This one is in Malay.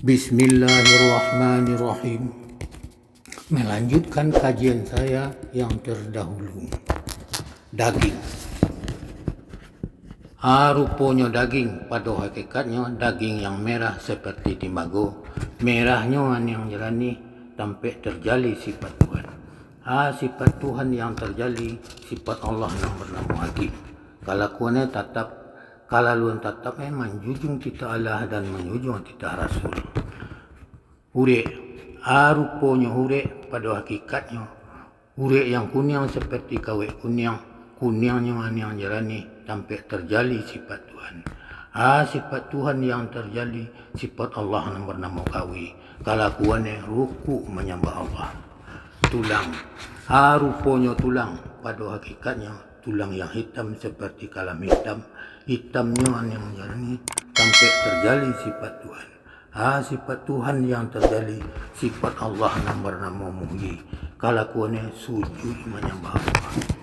Bismillahirrahmanirrahim. Melanjutkan kajian saya yang terdahulu. Daging. Rupanya daging, pada hakikatnya daging yang merah seperti timbago. Merahnya yang jernih, sampai terjali sifat Tuhan. Sifat Tuhan yang terjali, sifat Allah yang bernama Hakim. Kalau kuannya tetap, kalau luan tetap menjunjung kita Allah dan menjunjung kita Rasul. Hurek, rupanya hurek pada hakikatnya hurek yang kuning seperti kawet kuning, kuningnya yang jernih sampai terjali sifat Tuhan. Sifat Tuhan yang terjali, sifat Allah yang bernama kawi. Kalau kuannya ruku menyembah Allah. Tulang, rupanya tulang pada hakikatnya tulang yang hitam seperti kalam hitam, hitamnya yang jernih sampai terjali sifat Tuhan. Sifat Tuhan yang terjadi, sifat Allah yang bernama Muhyi. Kalau kuannya sujud menyembah Allah.